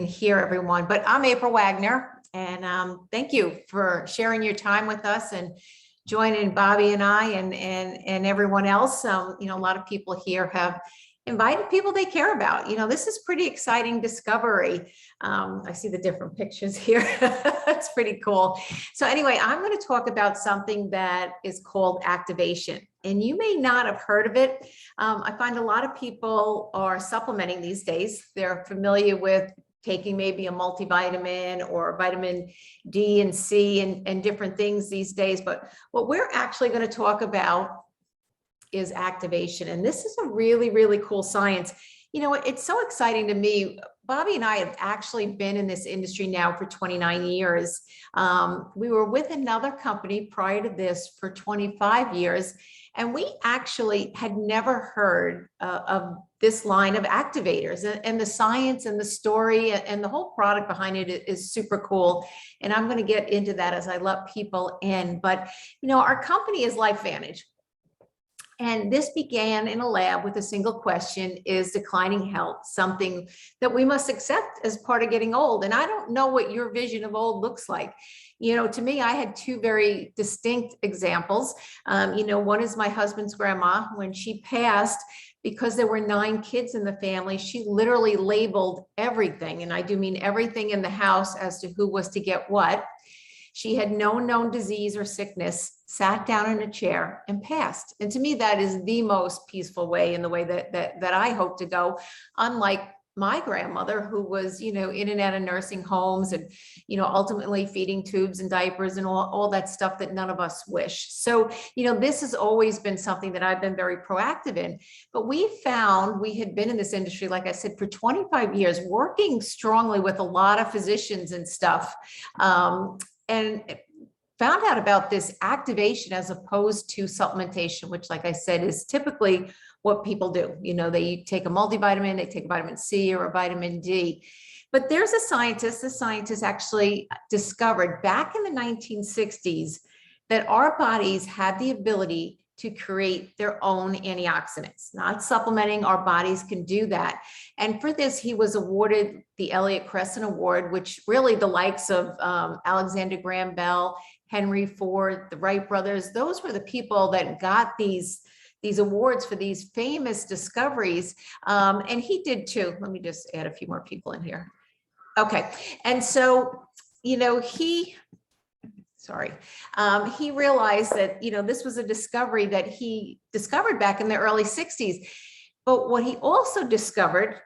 Here, everyone. But I'm April Wagner, and thank you for sharing your time with us and joining Bobby and I and everyone else. A lot of people here have invited people they care about. This is pretty exciting discovery. I see the different pictures here. It's pretty cool. So anyway, I'm going to talk about something that is called activation. And you may not have heard of it. I find a lot of people are supplementing these days. They're familiar with taking maybe a multivitamin or vitamin D and C and different things these days. But what we're actually going to talk about is activation. And this is a really, really cool science. It's so exciting to me. Bobby and I have actually been in this industry now for 29 years. We were with another company prior to this for 25 years. And we actually had never heard of this line of activators, and the science and the story and the whole product behind it is super cool. And I'm going to get into that as I let people in. But, our company is LifeVantage. And this began in a lab with a single question: is declining health something that we must accept as part of getting old? And I don't know what your vision of old looks like. To me, I had two very distinct examples. One is my husband's grandma. When she passed, because there were 9 kids in the family, she literally labeled everything, and I do mean everything in the house, as to who was to get what. She had no known disease or sickness, sat down in a chair and passed. And to me, that is the most peaceful way, in the way that I hope to go, unlike my grandmother, who was, in and out of nursing homes and, ultimately feeding tubes and diapers and all that stuff that none of us wish. So, this has always been something that I've been very proactive in. But we found, we had been in this industry, like I said, for 25 years, working strongly with a lot of physicians and stuff. And found out about this activation as opposed to supplementation, which, like I said, is typically what people do. They take a multivitamin, they take a vitamin C or a vitamin D. But there's the scientist actually discovered back in the 1960s that our bodies have the ability to create their own antioxidants. Not supplementing, our bodies can do that. And for this, he was awarded the Elliott Crescent Award, which really the likes of Alexander Graham Bell, Henry Ford, the Wright brothers, those were the people that got these awards for these famous discoveries. And he did too. Let me just add a few more people in here. Okay. And so, he realized that, this was a discovery that he discovered back in the early 60s. But what he also discovered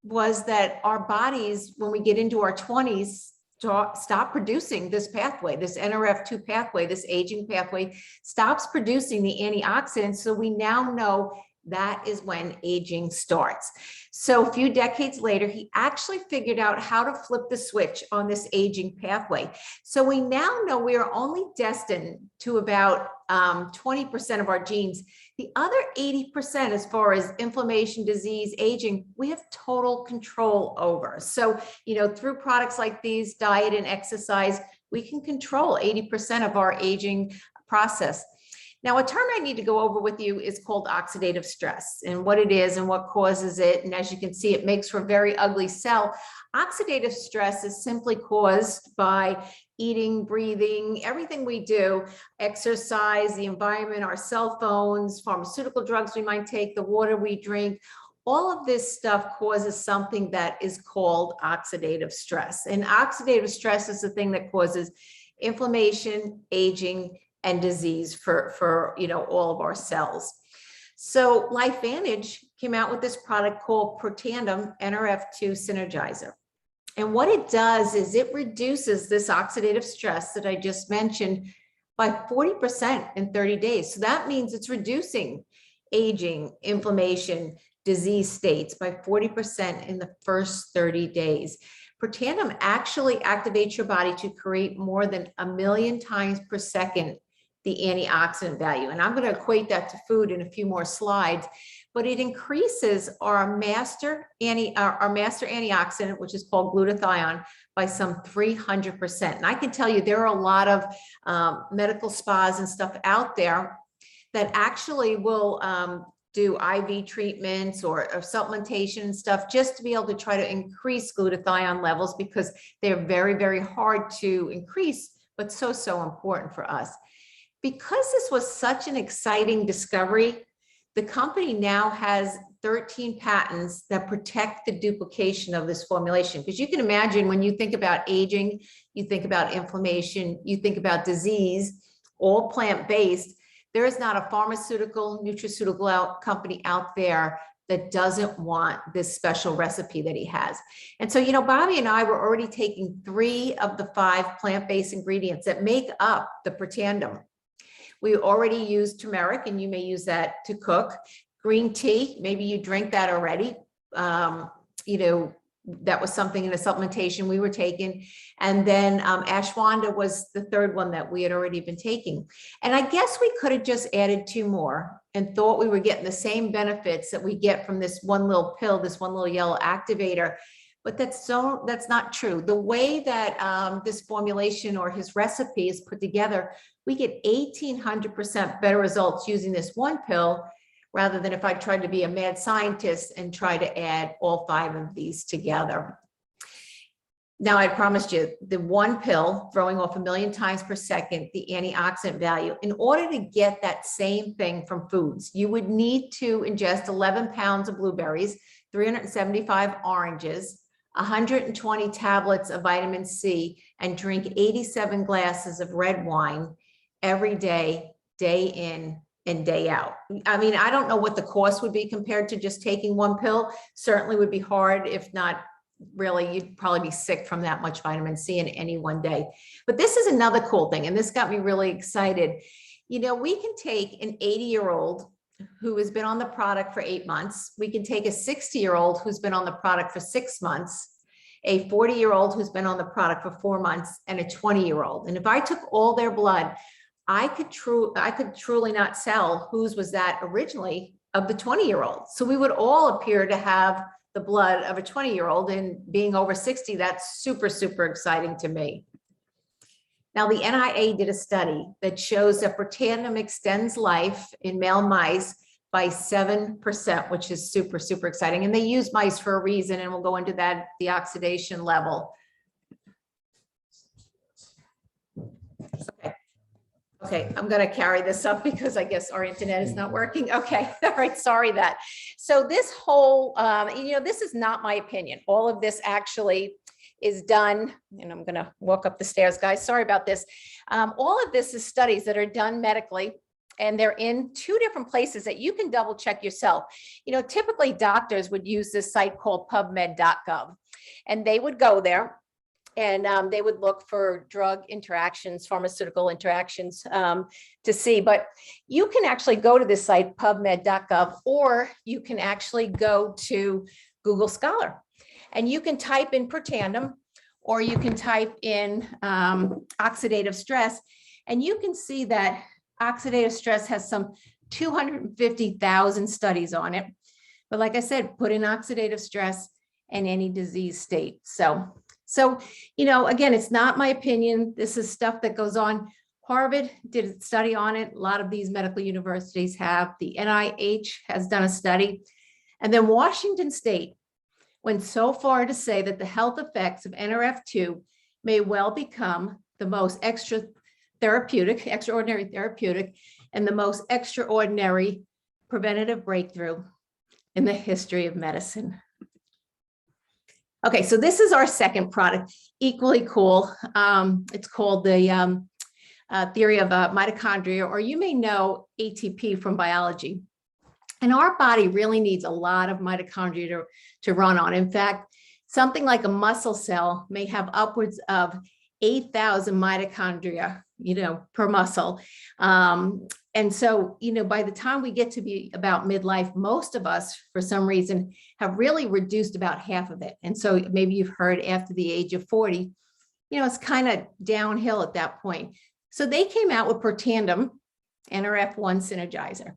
was that our bodies, when we get into our 20s, stop producing this pathway, this NRF2 pathway, this aging pathway stops producing the antioxidants. So we now know that is when aging starts. So a few decades later, he actually figured out how to flip the switch on this aging pathway. So we now know we are only destined to about 20% of our genes. The other 80%, as far as inflammation, disease, aging, we have total control over. So, through products like these, diet and exercise, we can control 80% of our aging process. Now, a term I need to go over with you is called oxidative stress, and what it is and what causes it. And as you can see, it makes for a very ugly cell. Oxidative stress is simply caused by eating, breathing, everything we do, exercise, the environment, our cell phones, pharmaceutical drugs we might take, the water we drink. All of this stuff causes something that is called oxidative stress. And oxidative stress is the thing that causes inflammation, aging, and disease for all of our cells. So LifeVantage came out with this product called Protandim NRF2 Synergizer. And what it does is it reduces this oxidative stress that I just mentioned by 40% in 30 days. So that means it's reducing aging, inflammation, disease states by 40% in the first 30 days. Protandim actually activates your body to create more than 1 million times per second the antioxidant value. And I'm going to equate that to food in a few more slides, but it increases our master antioxidant, which is called glutathione, by some 300%. And I can tell you there are a lot of medical spas and stuff out there that actually will do IV treatments or supplementation and stuff just to be able to try to increase glutathione levels because they're very, very hard to increase, but so, so important for us. Because this was such an exciting discovery, the company now has 13 patents that protect the duplication of this formulation. Because you can imagine when you think about aging, you think about inflammation, you think about disease, all plant-based, there is not a pharmaceutical, nutraceutical company out there that doesn't want this special recipe that he has. And so, Bobby and I were already taking 3 of the 5 plant-based ingredients that make up the Protandim. We already use turmeric, and you may use that to cook. Green tea, maybe you drink that already. That was something in a supplementation we were taking. And then ashwagandha was the 3rd one that we had already been taking. And I guess we could have just added 2 more and thought we were getting the same benefits that we get from this one little pill, this one little yellow activator. But that's not true. The way that this formulation or his recipe is put together, we get 1,800% better results using this one pill rather than if I tried to be a mad scientist and try to add all 5 of these together. Now, I promised you the one pill throwing off 1,000,000 times per second, the antioxidant value. In order to get that same thing from foods, you would need to ingest 11 pounds of blueberries, 375 oranges, 120 tablets of vitamin C, and drink 87 glasses of red wine every day, day in and day out. I mean, I don't know what the cost would be compared to just taking one pill. Certainly would be hard, if not really, you'd probably be sick from that much vitamin C in any one day. But this is another cool thing, and this got me really excited. We can take an 80-year-old who has been on the product for 8 months. We can take a 60-year-old who's been on the product for 6 months, a 40-year-old who's been on the product for 4 months, and a 20-year-old. And if I took all their blood, I could truly not tell whose was that originally of the 20-year-old. So we would all appear to have the blood of a 20-year-old, and being over 60, that's super, super exciting to me. Now, the NIA did a study that shows that Protandim extends life in male mice by 7%, which is super, super exciting. And they use mice for a reason, and we'll go into that, the oxidation level. Okay, I'm going to carry this up because I guess our internet is not working. Okay, all right, sorry that. So this whole, this is not my opinion. All of this actually is done, and I'm going to walk up the stairs, guys. Sorry about this. All of this is studies that are done medically, and they're in 2 different places that you can double check yourself. Typically doctors would use this site called pubmed.gov, and they would go there and they would look for drug interactions, pharmaceutical interactions to see. But you can actually go to this site, pubmed.gov, or you can actually go to Google Scholar, and you can type in Protandim, or you can type in oxidative stress, and you can see that oxidative stress has some 250,000 studies on it. But like I said, put in oxidative stress and any disease state. So, again, it's not my opinion. This is stuff that goes on. Harvard did a study on it. A lot of these medical universities have. The NIH has done a study. And then Washington State went so far to say that the health effects of NRF2 may well become the most extraordinary therapeutic, and the most extraordinary preventative breakthrough in the history of medicine. Okay, so this is our second product, equally cool. It's called the theory of mitochondria, or you may know ATP from biology. And our body really needs a lot of mitochondria to run on. In fact, something like a muscle cell may have upwards of 8,000 mitochondria, per muscle. And so, by the time we get to be about midlife, most of us, for some reason, have really reduced about half of it. And so maybe you've heard after the age of 40, it's kind of downhill at that point. So they came out with Protandim, NRF1 Synergizer.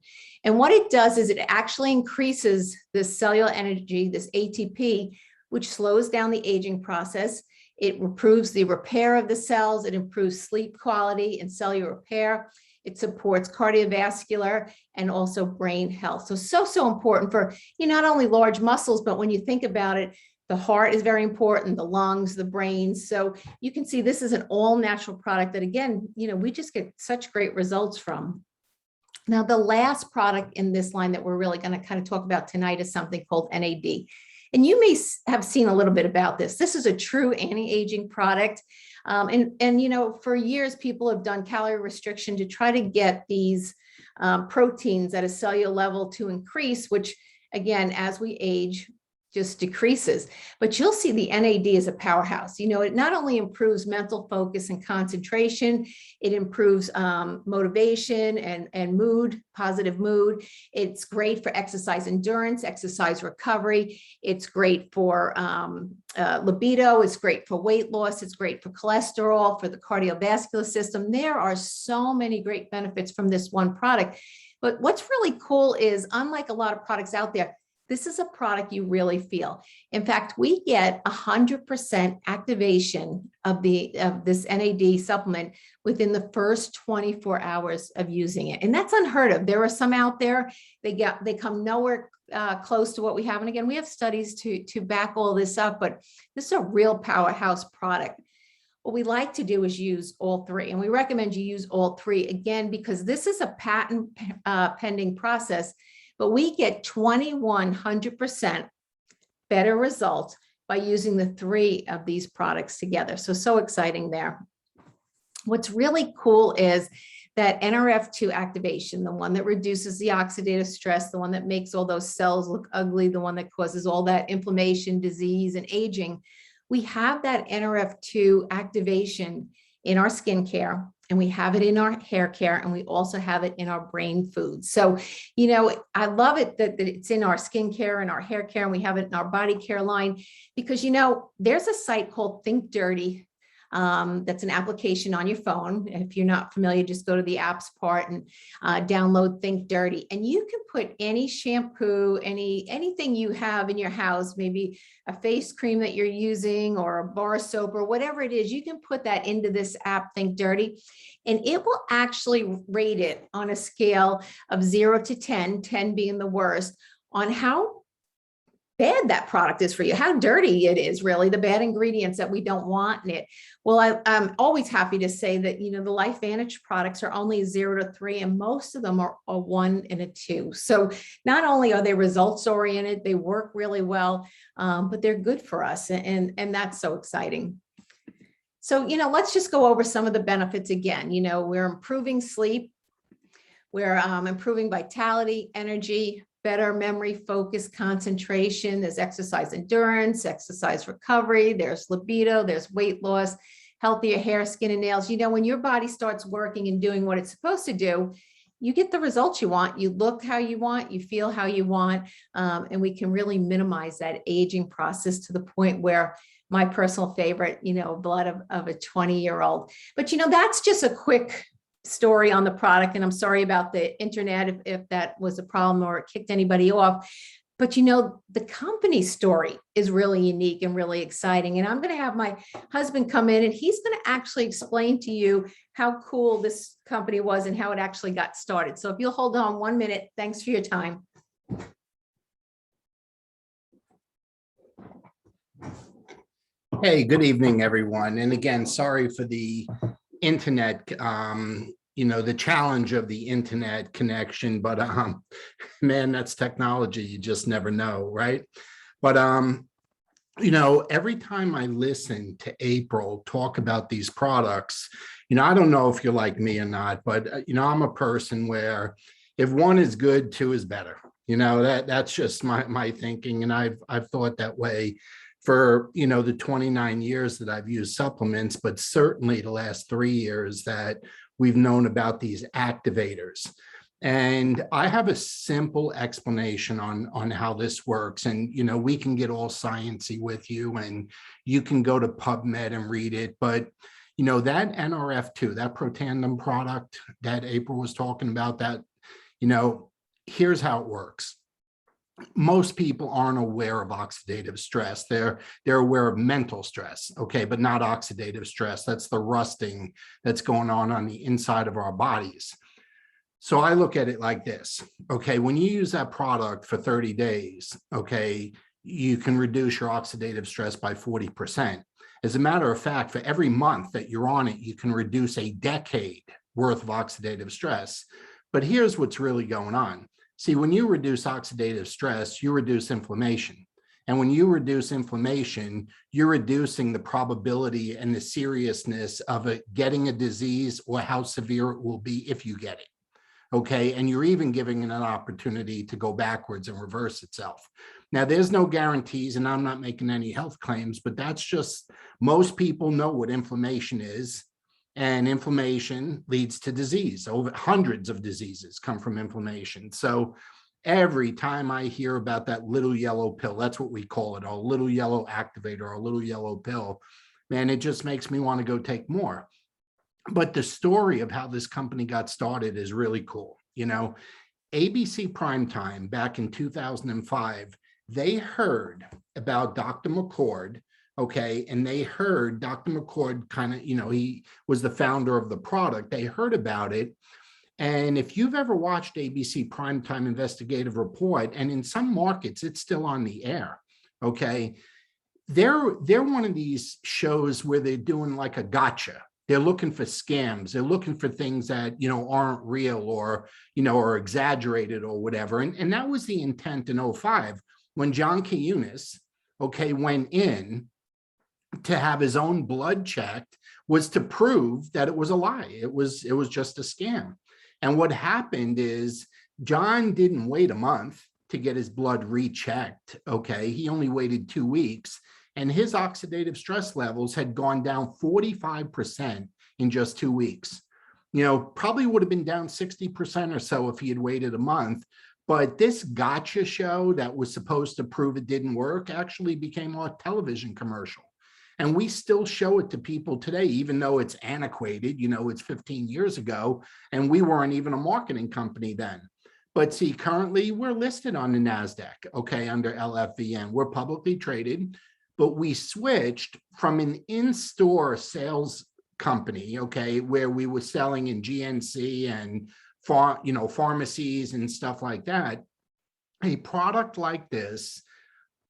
And what it does is it actually increases this cellular energy, this ATP, which slows down the aging process. It improves the repair of the cells. It improves sleep quality and cellular repair. It supports cardiovascular and also brain health. So important for not only large muscles, but when you think about it, the heart is very important, the lungs, the brain. So you can see this is an all natural product that, again, we just get such great results from. Now, the last product in this line that we're really going to kind of talk about tonight is something called NAD. And you may have seen a little bit about this. This is a true anti-aging product. For years, people have done calorie restriction to try to get these proteins at a cellular level to increase, which, again, as we age, just decreases. But you'll see the NAD is a powerhouse. It not only improves mental focus and concentration, it improves motivation and mood, positive mood. It's great for exercise endurance, exercise recovery. It's great for libido. It's great for weight loss. It's great for cholesterol, for the cardiovascular system. There are so many great benefits from this one product. But what's really cool is, unlike a lot of products out there, this is a product you really feel. In fact, we get 100% activation of this NAD supplement within the first 24 hours of using it. And that's unheard of. There are some out there, they come nowhere close to what we have. And again, we have studies to back all this up, but this is a real powerhouse product. What we like to do is use all three, and we recommend you use all three, again, because this is a patent pending process. But we get 2,100% better results by using the three of these products together. So exciting there. What's really cool is that NRF2 activation, the one that reduces the oxidative stress, the one that makes all those cells look ugly, the one that causes all that inflammation, disease, and aging. We have that NRF2 activation in our skincare, and we have it in our hair care, and we also have it in our brain food. So, I love it that it's in our skincare and our hair care, and we have it in our body care line, because, there's a site called Think Dirty. That's an application on your phone. If you're not familiar, just go to the apps part and download Think Dirty. And you can put any shampoo, anything you have in your house, maybe a face cream that you're using or a bar soap or whatever it is, you can put that into this app, Think Dirty, and it will actually rate it on a scale of 0 to 10, 10 being the worst, on how bad that product is for you, how dirty it is, really, the bad ingredients that we don't want in it. Well, I'm always happy to say that, the LifeVantage products are only 0 to 3, and most of them are a 1 and a 2. So not only are they results oriented, they work really well, but they're good for us. And that's so exciting. So, let's just go over some of the benefits again. We're improving sleep. We're improving vitality, energy, better memory, focus, concentration. There's exercise endurance, exercise recovery. There's libido, there's weight loss, healthier hair, skin, and nails. When your body starts working and doing what it's supposed to do, you get the results you want. You look how you want, you feel how you want, and we can really minimize that aging process to the point where my personal favorite, blood of a 20-year-old. But, that's just a quick story on the product. And I'm sorry about the internet if that was a problem or it kicked anybody off. But the company story is really unique and really exciting. And I'm going to have my husband come in, and he's going to actually explain to you how cool this company was and how it actually got started. So if you'll hold on 1 minute, thanks for your time. Hey, good evening, everyone. And again, sorry for the internet, the challenge of the internet connection, but man, that's technology. You just never know, right? But every time I listen to April talk about these products, I don't know if you're like me or not, but I'm a person where if one is good, two is better. That's just my thinking, and I've thought that way for the 29 years that I've used supplements, but certainly the last 3 years that we've known about these activators. And I have a simple explanation on how this works. And, we can get all sciencey with you, and you can go to PubMed and read it. But, that NRF2, that Protandim product that April was talking about, that, here's how it works. Most people aren't aware of oxidative stress. They're aware of mental stress, okay, but not oxidative stress. That's the rusting that's going on the inside of our bodies. So I look at it like this. Okay, when you use that product for 30 days, okay, you can reduce your oxidative stress by 40%. As a matter of fact, for every month that you're on it, you can reduce a decade worth of oxidative stress. But here's what's really going on. See, when you reduce oxidative stress, you reduce inflammation. And when you reduce inflammation, you're reducing the probability and the seriousness of it getting a disease or how severe it will be if you get it. Okay, and you're even giving it an opportunity to go backwards and reverse itself. Now, there's no guarantees, and I'm not making any health claims, but that's just, most people know what inflammation is, and inflammation leads to disease. Over hundreds of diseases come from inflammation. So every time I hear about that little yellow pill, that's what we call it, a little yellow activator, or a little yellow pill, man, it just makes me want to go take more. But the story of how this company got started is really cool. You know, ABC Primetime back in 2005, they heard about Dr. McCord, okay, and they heard Dr. McCord kind of, you know, he was the founder of the product. They heard about it. And if you've ever watched ABC Primetime Investigative Report, and in some markets, it's still on the air, okay, they're one of these shows where they're doing like a gotcha. They're looking for scams. They're looking for things that, you know, aren't real, or, you know, are exaggerated or whatever. And that was the intent in 2005 when John Kiyunis, okay, went in to have his own blood checked, was to prove that it was a lie. It was just a scam. And what happened is John didn't wait a month to get his blood rechecked. Okay, he only waited 2 weeks. And his oxidative stress levels had gone down 45% in just 2 weeks. You know, probably would have been down 60% or so if he had waited a month. But this gotcha show that was supposed to prove it didn't work actually became a television commercial. And we still show it to people today, even though it's antiquated, you know, it's 15 years ago, and we weren't even a marketing company then. But see, currently we're listed on the NASDAQ, okay, under LFVN. We're publicly traded. But we switched from an in-store sales company, okay, where we were selling in GNC and pharmacies and stuff like that. A product like this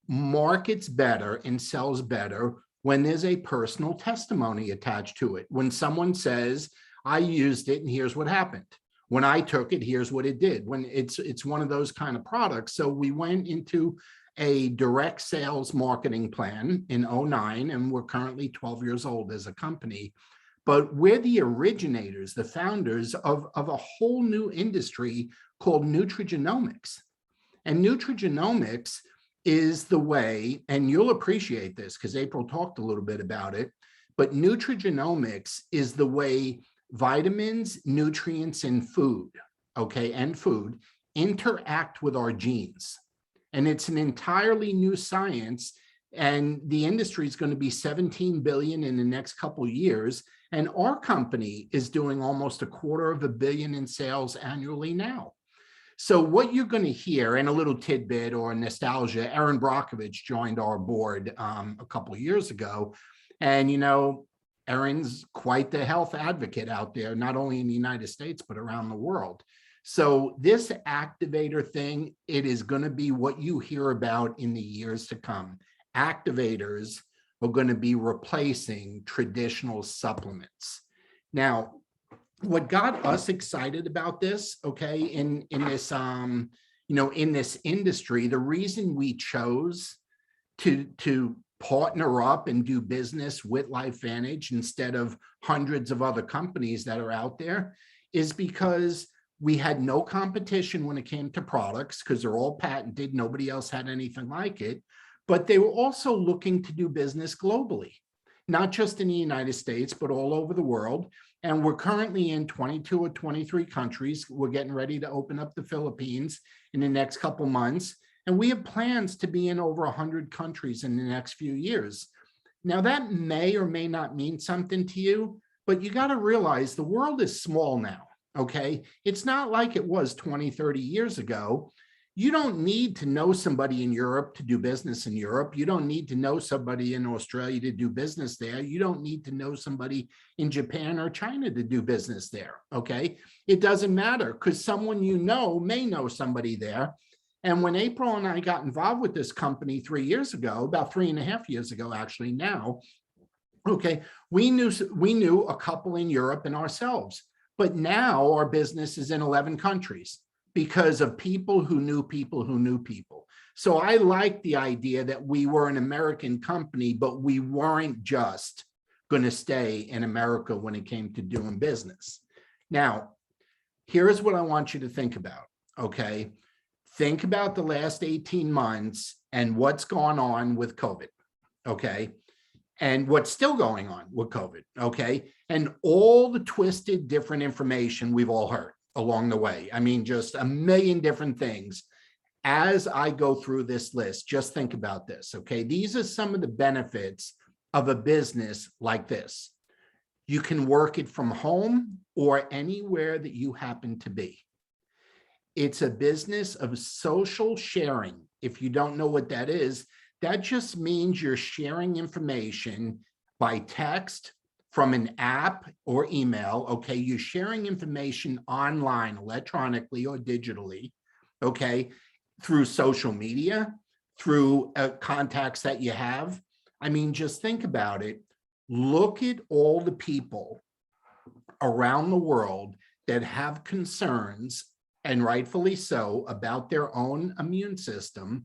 markets better and sells better when there's a personal testimony attached to it. When someone says, I used it and here's what happened. When I took it, here's what it did. When it's one of those kind of products. So we went into a direct sales marketing plan in 2009, and we're currently 12 years old as a company. But we're the originators, the founders of a whole new industry called nutrigenomics. And nutrigenomics is the way, and you'll appreciate this because April talked a little bit about it, but nutrigenomics is the way vitamins, nutrients, and food, okay, and food interact with our genes. And it's an entirely new science, and the industry is going to be 17 billion in the next couple of years. And our company is doing almost $250 million in sales annually now. So what you're going to hear, and a little tidbit or nostalgia, Erin Brockovich joined our board a couple of years ago. And, you know, Erin's quite the health advocate out there, not only in the United States, but around the world. So this activator thing, it is going to be what you hear about in the years to come. Activators are going to be replacing traditional supplements. Now, what got us excited about this, okay, in this in this industry, the reason we chose to partner up and do business with LifeVantage instead of hundreds of other companies that are out there is because we had no competition when it came to products because they're all patented. Nobody else had anything like it. But they were also looking to do business globally, not just in the United States, but all over the world. And we're currently in 22 or 23 countries. We're getting ready to open up the Philippines in the next couple months. And we have plans to be in over 100 countries in the next few years. Now, that may or may not mean something to you, but you got to realize the world is small now, okay? It's not like it was 20, 30 years ago. You don't need to know somebody in Europe to do business in Europe. You don't need to know somebody in Australia to do business there. You don't need to know somebody in Japan or China to do business there, okay? It doesn't matter because someone you know may know somebody there. And when April and I got involved with this company 3 years ago, about 3.5 years ago, actually now, okay, we knew a couple in Europe and ourselves, but now our business is in 11 countries because of people who knew people who knew people. So I like the idea that we were an American company, but we weren't just going to stay in America when it came to doing business. Now, here's what I want you to think about, okay? Think about the last 18 months and what's gone on with COVID, okay? And what's still going on with COVID, okay? And all the twisted different information we've all heard along the way. I mean, just a million different things. As I go through this list, just think about this, okay? These are some of the benefits of a business like this. You can work it from home or anywhere that you happen to be. It's a business of social sharing. If you don't know what that is, that just means you're sharing information by text, from an app or email, okay? You're sharing information online, electronically or digitally, okay? Through social media, through contacts that you have. I mean, just think about it. Look at all the people around the world that have concerns, and rightfully so, about their own immune system.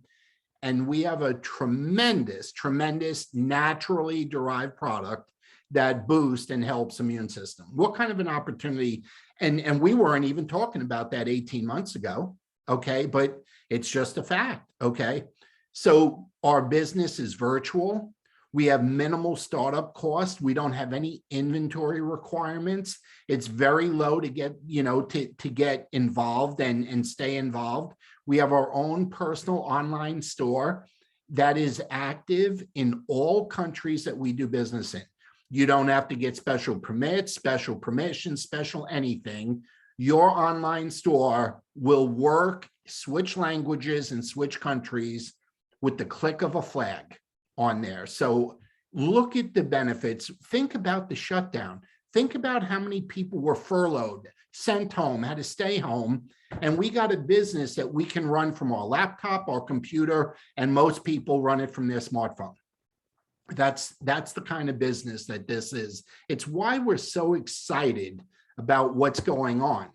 And we have a tremendous, tremendous naturally derived product that boosts and helps immune system. What kind of an opportunity? And we weren't even talking about that 18 months ago, okay? But it's just a fact, okay? So our business is virtual. We have minimal startup costs. We don't have any inventory requirements. It's very low to get, to get involved and stay involved. We have our own personal online store that is active in all countries that we do business in. You don't have to get special permits, special permissions, special anything. Your online store will work, switch languages and switch countries with the click of a flag on there. So look at the benefits. Think about the shutdown. Think about how many people were furloughed, sent home, had to stay home. And we got a business that we can run from our laptop, our computer, and most people run it from their smartphone. That's the kind of business that this is. It's why we're so excited about what's going on.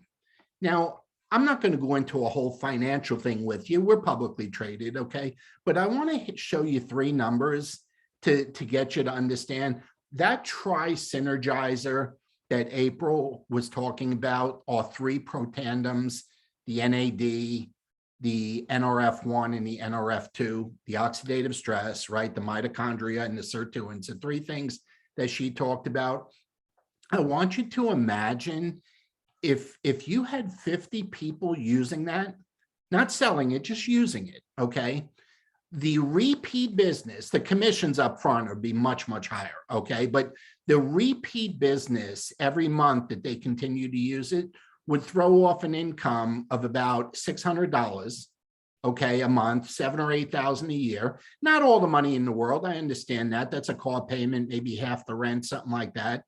Now, I'm not going to go into a whole financial thing with you. We're publicly traded, okay? But I want to show you 3 numbers to get you to understand that tri-synergizer that April was talking about are 3 protandems, the NAD, the NRF1 and the NRF2, the oxidative stress, right? The mitochondria and the sirtuins, the 3 things that she talked about. I want you to imagine if you had 50 people using that, not selling it, just using it, okay? The repeat business, the commissions up front would be much, much higher, okay? But the repeat business every month that they continue to use it would throw off an income of about $600, okay, a month, 7,000 or 8,000 a year. Not all the money in the world. I understand that. That's a car payment, maybe half the rent, something like that.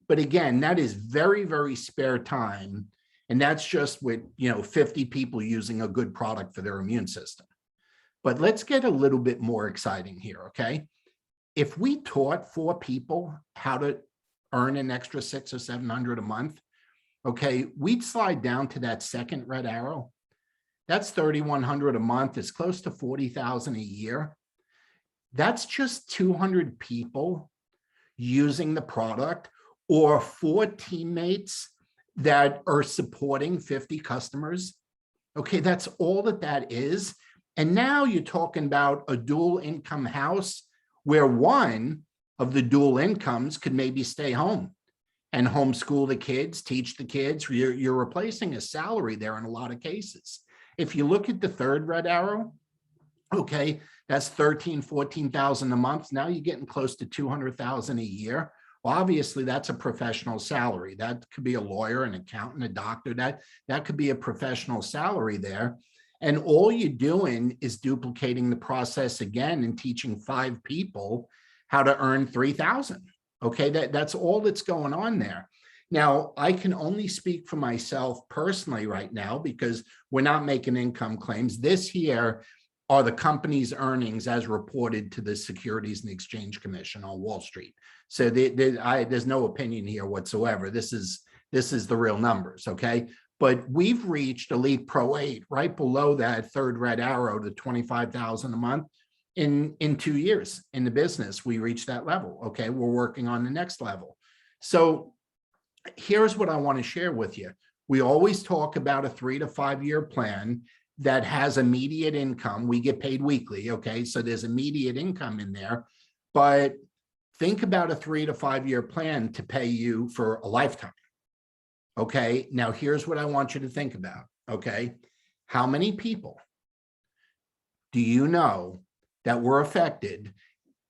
But again, that is very, very spare time. And that's just with, 50 people using a good product for their immune system. But let's get a little bit more exciting here, okay? If we taught 4 people how to earn an extra 600 or 700 a month, okay, we'd slide down to that second red arrow. That's 3,100 a month. It's close to 40,000 a year. That's just 200 people using the product, or 4 teammates that are supporting 50 customers. Okay, that's all that is. And now you're talking about a dual income house where one of the dual incomes could maybe stay home and homeschool the kids, teach the kids. You're replacing a salary there in a lot of cases. If you look at the third red arrow, okay, that's 13,000, 14,000 a month. Now you're getting close to 200,000 a year. Well, obviously that's a professional salary. That could be a lawyer, an accountant, a doctor. That could be a professional salary there. And all you're doing is duplicating the process again and teaching 5 people how to earn 3,000. Okay, that's all that's going on there. Now, I can only speak for myself personally right now because we're not making income claims. This here are the company's earnings as reported to the Securities and Exchange Commission on Wall Street. So there's no opinion here whatsoever. This is the real numbers, okay? But we've reached Elite Pro 8, right below that third red arrow to 25,000 a month. In 2 years in the business, we reached that level, okay? We're working on the next level. So here's what I want to share with you. We always talk about a 3 to 5 year plan that has immediate income. We get paid weekly, okay? So there's immediate income in there, but think about a 3 to 5 year plan to pay you for a lifetime. Okay, now here's what I want you to think about, okay? How many people do you know that were affected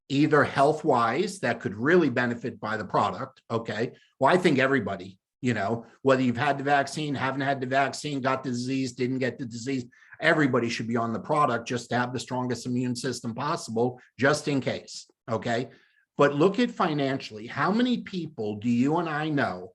either health-wise that could really benefit by the product, okay? Well, I think everybody, you know, whether you've had the vaccine, haven't had the vaccine, got the disease, didn't get the disease, everybody should be on the product just to have the strongest immune system possible, just in case, okay? But look at financially, how many people do you and I know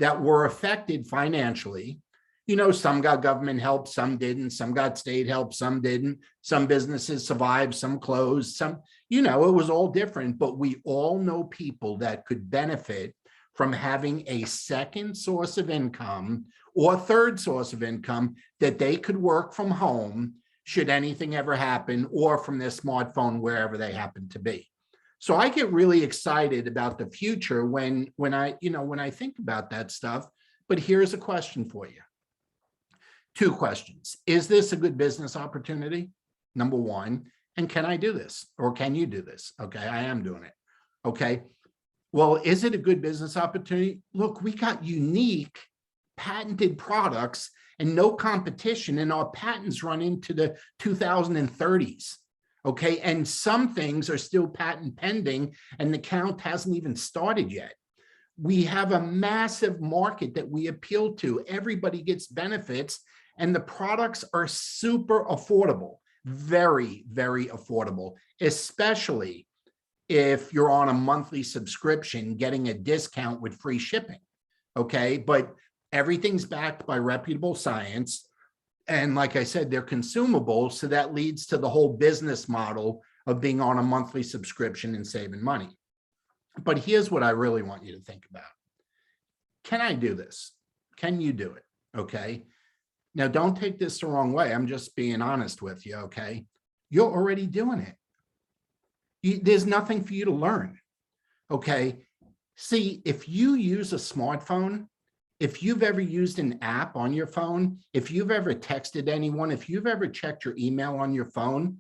that were affected financially? You know, some got government help, some didn't, some got state help, some didn't, some businesses survived, some closed, some, you know, it was all different, but we all know people that could benefit from having a second source of income or third source of income that they could work from home should anything ever happen, or from their smartphone, wherever they happen to be. So I get really excited about the future when I think about that stuff. But here's a question for you. 2 questions. Is this a good business opportunity? Number 1. And can I do this? Or can you do this? Okay, I am doing it. Okay. Well, is it a good business opportunity? Look, we got unique patented products and no competition, and our patents run into the 2030s. Okay, and some things are still patent pending and the count hasn't even started yet. We have a massive market that we appeal to. Everybody gets benefits, and the products are super affordable, very, very affordable, especially if you're on a monthly subscription, getting a discount with free shipping. Okay, but everything's backed by reputable science. And like I said, they're consumable. So that leads to the whole business model of being on a monthly subscription and saving money. But here's what I really want you to think about. Can I do this? Can you do it? Okay. Now, don't take this the wrong way. I'm just being honest with you. Okay. You're already doing it. There's nothing for you to learn. Okay. See, if you use a smartphone, if you've ever used an app on your phone, if you've ever texted anyone, if you've ever checked your email on your phone,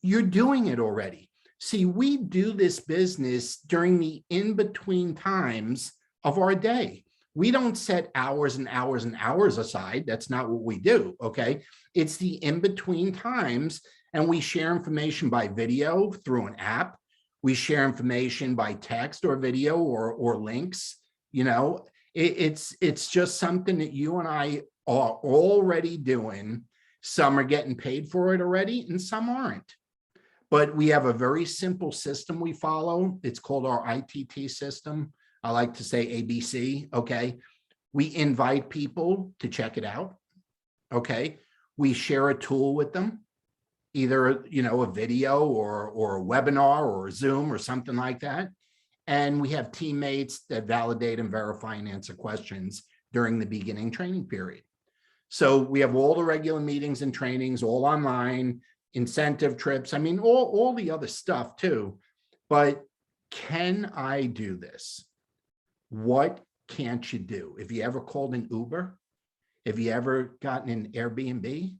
you're doing it already. See, we do this business during the in-between times of our day. We don't set hours and hours and hours aside. That's not what we do, okay? It's the in-between times, and we share information by video through an app. We share information by text or video or links. You know, it's just something that you and I are already doing. Some are getting paid for it already, and some aren't. But we have a very simple system we follow. It's called our ITT system. I like to say ABC, okay? We invite people to check it out, okay? We share a tool with them, either, you know, a video or a webinar or a Zoom or something like that. And we have teammates that validate and verify and answer questions during the beginning training period. So we have all the regular meetings and trainings, all online, incentive trips. I mean, all the other stuff too. But can I do this? What can't you do? Have you ever called an Uber? Have you ever gotten an Airbnb?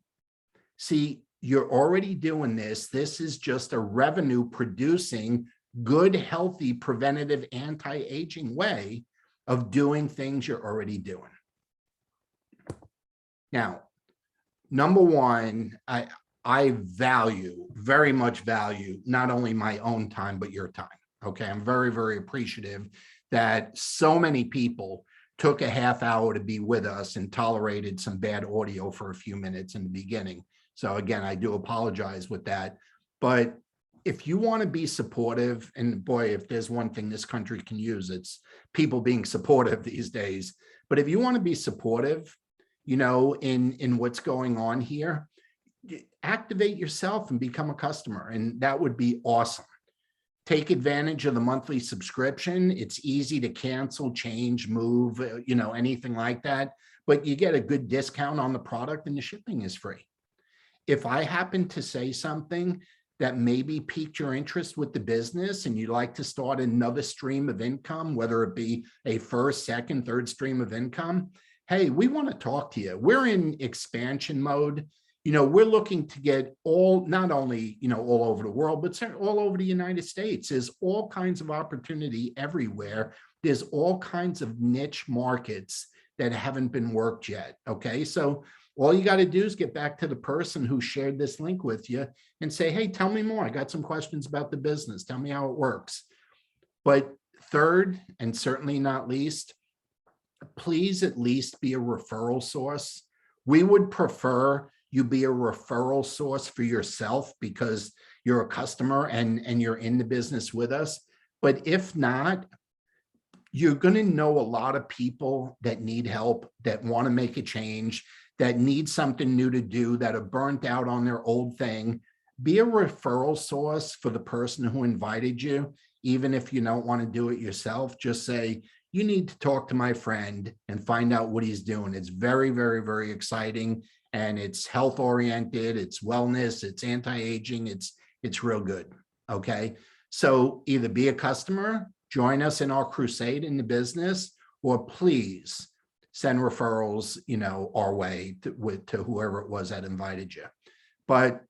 See, you're already doing this. This is just a revenue producing, good, healthy, preventative, anti-aging way of doing things you're already doing. Now, number 1, I very much value not only my own time, but your time. Okay, I'm very, very appreciative that so many people took a half hour to be with us and tolerated some bad audio for a few minutes in the beginning. So again, I do apologize with that. But if you want to be supportive, and boy, if there's one thing this country can use, it's people being supportive these days. But if you want to be supportive, you know, in what's going on here, activate yourself and become a customer. And that would be awesome. Take advantage of the monthly subscription. It's easy to cancel, change, move, you know, anything like that. But you get a good discount on the product and the shipping is free. If I happen to say something that maybe piqued your interest with the business and you'd like to start another stream of income, whether it be a first, second, third stream of income, hey, we want to talk to you. We're in expansion mode. You know, we're looking to get all, not only, you know, all over the world, but all over the United States. There's all kinds of opportunity everywhere. There's all kinds of niche markets that haven't been worked yet. Okay. So all you got to do is get back to the person who shared this link with you and say, hey, tell me more. I got some questions about the business. Tell me how it works. But third, and certainly not least, please at least be a referral source. We would prefer you be a referral source for yourself because you're a customer and you're in the business with us. But if not, you're going to know a lot of people that need help, that want to make a change, that need something new to do, that are burnt out on their old thing. Be a referral source for the person who invited you. Even if you don't want to do it yourself, just say, you need to talk to my friend and find out what he's doing. It's very, very, very exciting. And it's health oriented, it's wellness, it's anti-aging, it's real good. Okay. So either be a customer, join us in our crusade in the business, or please send referrals, you know, our way to whoever it was that invited you. But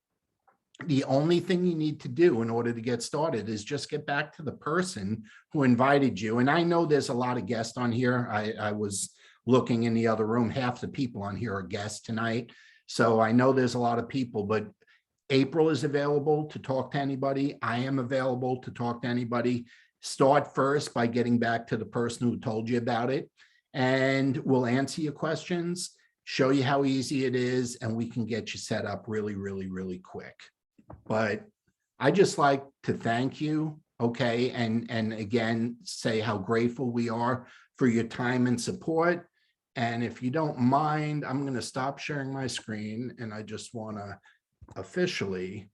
the only thing you need to do in order to get started is just get back to the person who invited you. And I know there's a lot of guests on here. I was looking in the other room, half the people on here are guests tonight. So I know there's a lot of people, but April is available to talk to anybody. I am available to talk to anybody. Start first by getting back to the person who told you about it, and we'll answer your questions, show you how easy it is, and we can get you set up really, really, really quick. But I just like to thank you, okay, and again, say how grateful we are for your time and support. And if you don't mind, I'm going to stop sharing my screen, and I just want to officially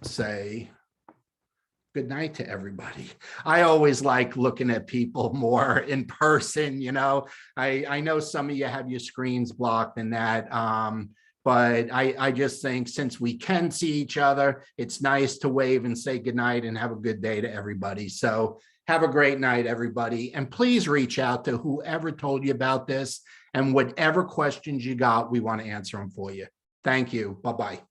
say good night to everybody. I always like looking at people more in person, you know. I know some of you have your screens blocked and that, but I just think since we can see each other, it's nice to wave and say good night and have a good day to everybody. So have a great night, everybody. And please reach out to whoever told you about this, and whatever questions you got, we want to answer them for you. Thank you. Bye-bye.